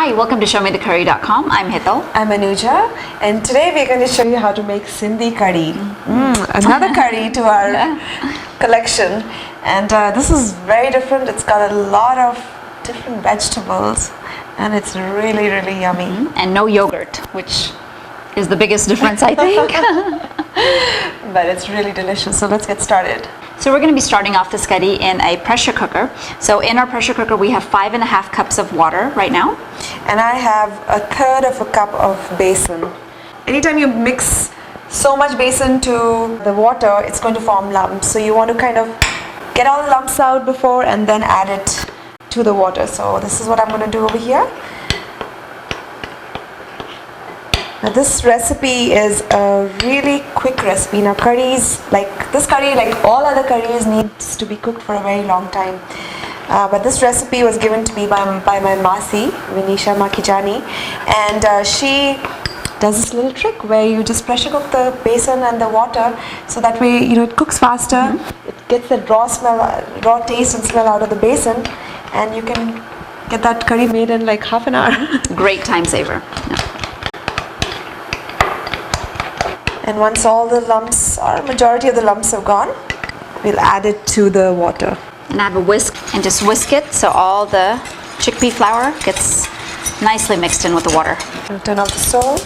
Hi, welcome to ShowMeTheCurry.com. I'm Hital. I'm Anuja, and today we're going to show you how to make Sindhi Kadhi. Another curry to our collection, and this is very different. It's got a lot of different vegetables, and it's really, really yummy. And no yogurt, which is the biggest difference, I think. But it's really delicious. So let's get started. So we're going to be starting off this curry in a pressure cooker. So in our pressure cooker we have 5.5 cups of water right now. And I have 1/3 of a cup of besan. Anytime you mix so much besan to the water, it's going to form lumps. So you want to kind of get all the lumps out before and then add it to the water. So this is what I'm going to do over here. Now this recipe is a really quick recipe. Now curries, like this curry, like all other curries, needs to be cooked for a very long time. But this recipe was given to me by my Masi, Vinisha Makijani, and she does this little trick where you just pressure cook the besan and the water, so that way it cooks faster. It gets the raw taste and smell out of the besan, and you can get that curry made in like half an hour. Great time saver. Yeah. And once all the lumps, or majority of the lumps have gone, we'll add it to the water. And I have a whisk and just whisk it so all the chickpea flour gets nicely mixed in with the water. We'll turn off the stove.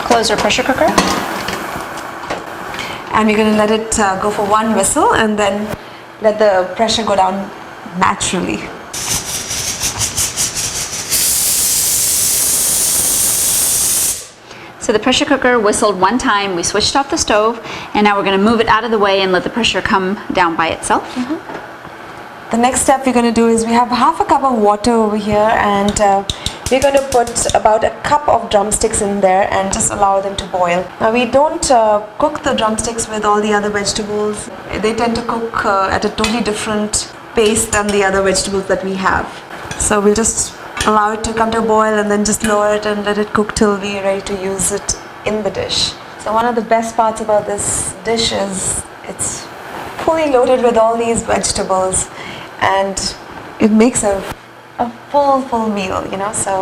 Close our pressure cooker. And we're going to let it go for one whistle and then let the pressure go down naturally. So the pressure cooker whistled one time, we switched off the stove, and now we're going to move it out of the way and let the pressure come down by itself. The next step we're going to do is we have 1/2 cup of water over here, and we're going to put about 1 cup of drumsticks in there and just allow them to boil. Now we don't cook the drumsticks with all the other vegetables. They tend to cook at a totally different pace than the other vegetables that we have. So we'll just allow it to come to a boil and then just lower it and let it cook till we're ready to use it in the dish. So one of the best parts about this dish is it's fully loaded with all these vegetables, and it makes a full meal, So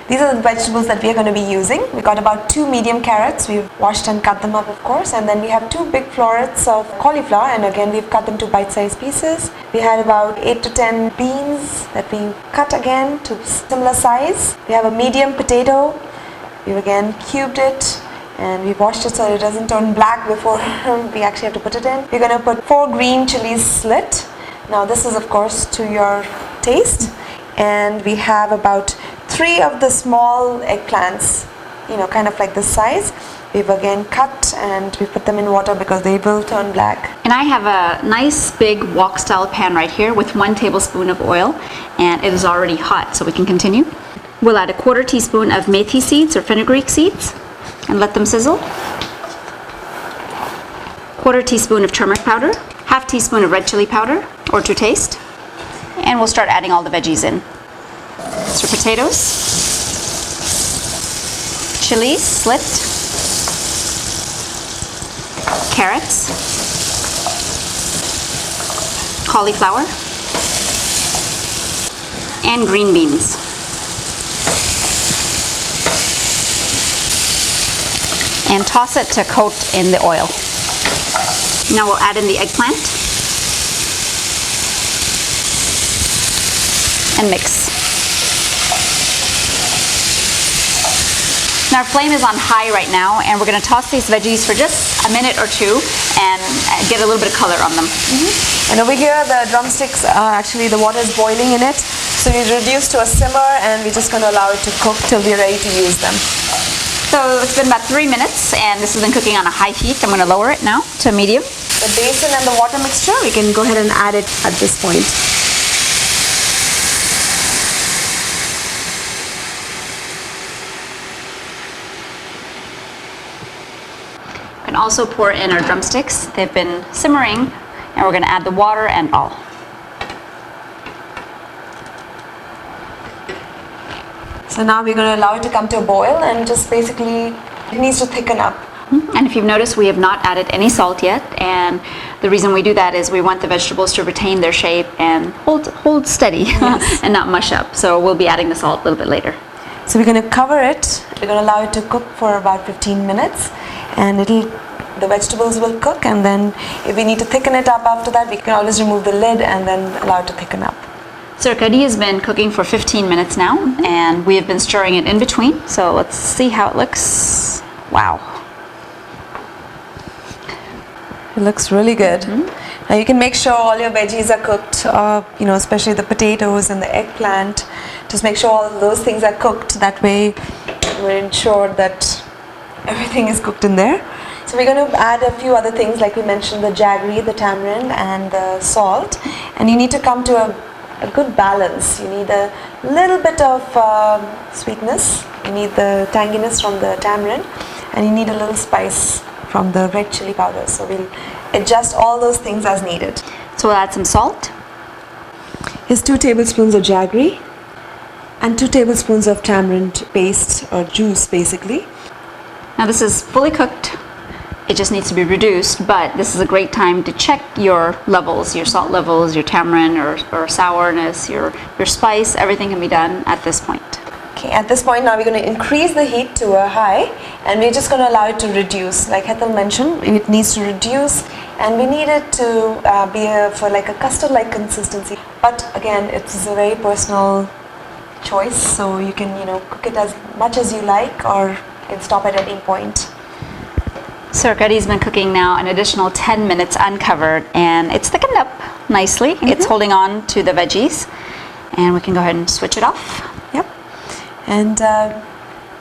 these are the vegetables that we are going to be using. We got about 2 medium carrots. We've washed and cut them up, of course, and then we have 2 big florets of cauliflower, and again we've cut them to bite-sized pieces. We had about 8 to 10 beans that we cut again to similar size. We have a medium potato. We've again cubed it, and we washed it so it doesn't turn black before we actually have to put it in. We're going to put 4 green chilies slit. Now this is of course to your taste. And we have about 3 of the small eggplants, kind of like this size. We've again cut and we put them in water because they will turn black. And I have a nice big wok style pan right here with 1 tablespoon of oil, and it is already hot, so we can continue. We'll add a 1/4 teaspoon of methi seeds or fenugreek seeds and let them sizzle. 1/4 teaspoon of turmeric powder, 1/2 teaspoon of red chili powder or to taste. And we'll start adding all the veggies in. So potatoes, chilies slit, carrots, cauliflower, and green beans. And toss it to coat in the oil. Now we'll add in the eggplant and mix. Now our flame is on high right now, and we're going to toss these veggies for just a minute or 2 and get a little bit of color on them. And over here the drumsticks, actually the water is boiling in it, so we reduce to a simmer and we're just going to allow it to cook till we're ready to use them. So it's been about 3 minutes, and this has been cooking on a high heat. I'm going to lower it now to medium. The besan and the water mixture, we can go ahead and add it at this point. And also pour in our drumsticks. They've been simmering, and we're going to add the water and all. So now we're going to allow it to come to a boil, and just basically it needs to thicken up. And if you've noticed, we have not added any salt yet, and the reason we do that is we want the vegetables to retain their shape and hold steady and not mush up. So we'll be adding the salt a little bit later. So we're going to cover it. We're going to allow it to cook for about 15 minutes, and the vegetables will cook, and then if we need to thicken it up after that, we can always remove the lid and then allow it to thicken up. So our kadhi has been cooking for 15 minutes now, and we have been stirring it in between. So let's see how it looks. Wow. It looks really good. Now you can make sure all your veggies are cooked, especially the potatoes and the eggplant. Just make sure all those things are cooked. That way we're ensured that everything is cooked in there. So we're going to add a few other things, like we mentioned, the jaggery, the tamarind, and the salt. And you need to come to a good balance. You need a little bit of sweetness. You need the tanginess from the tamarind, and you need a little spice from the red chili powder. So we'll adjust all those things as needed. So we'll add some salt. Here's 2 tablespoons of jaggery and 2 tablespoons of tamarind paste or juice, basically. Now this is fully cooked. It just needs to be reduced, but this is a great time to check your levels, your salt levels, your tamarind or sourness, your spice. Everything can be done at this point. Okay, at this point now we're going to increase the heat to a high, and we're just going to allow it to reduce. Like Hetal mentioned, it needs to reduce, and we need it to be for like a custard-like consistency. But again, it's a very personal choice, so you can cook it as much as you like, or you can stop at any point. So our kadhi's been cooking now an additional 10 minutes uncovered, and it's thickened up nicely. It's holding on to the veggies, and we can go ahead and switch it off. Yep. And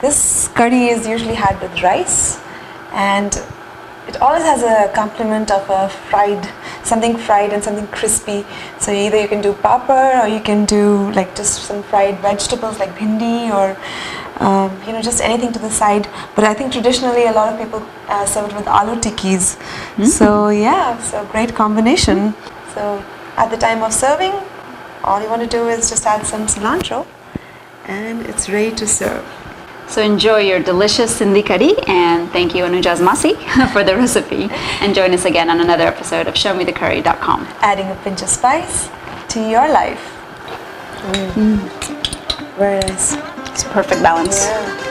this curry is usually had with rice, and it always has a complement of something fried and something crispy. So either you can do papad, or you can do like just some fried vegetables like bhindi, or just anything to the side. But I think traditionally a lot of people serve it with aloo tikkis. So yeah, so great combination. So at the time of serving, all you want to do is just add some cilantro, and it's ready to serve. So enjoy your delicious Sindhi Kadhi, and thank you Anuja's Masi for the recipe. And join us again on another episode of ShowMeTheCurry.com. Adding a pinch of spice to your life. Very nice. It's a perfect balance. Yeah.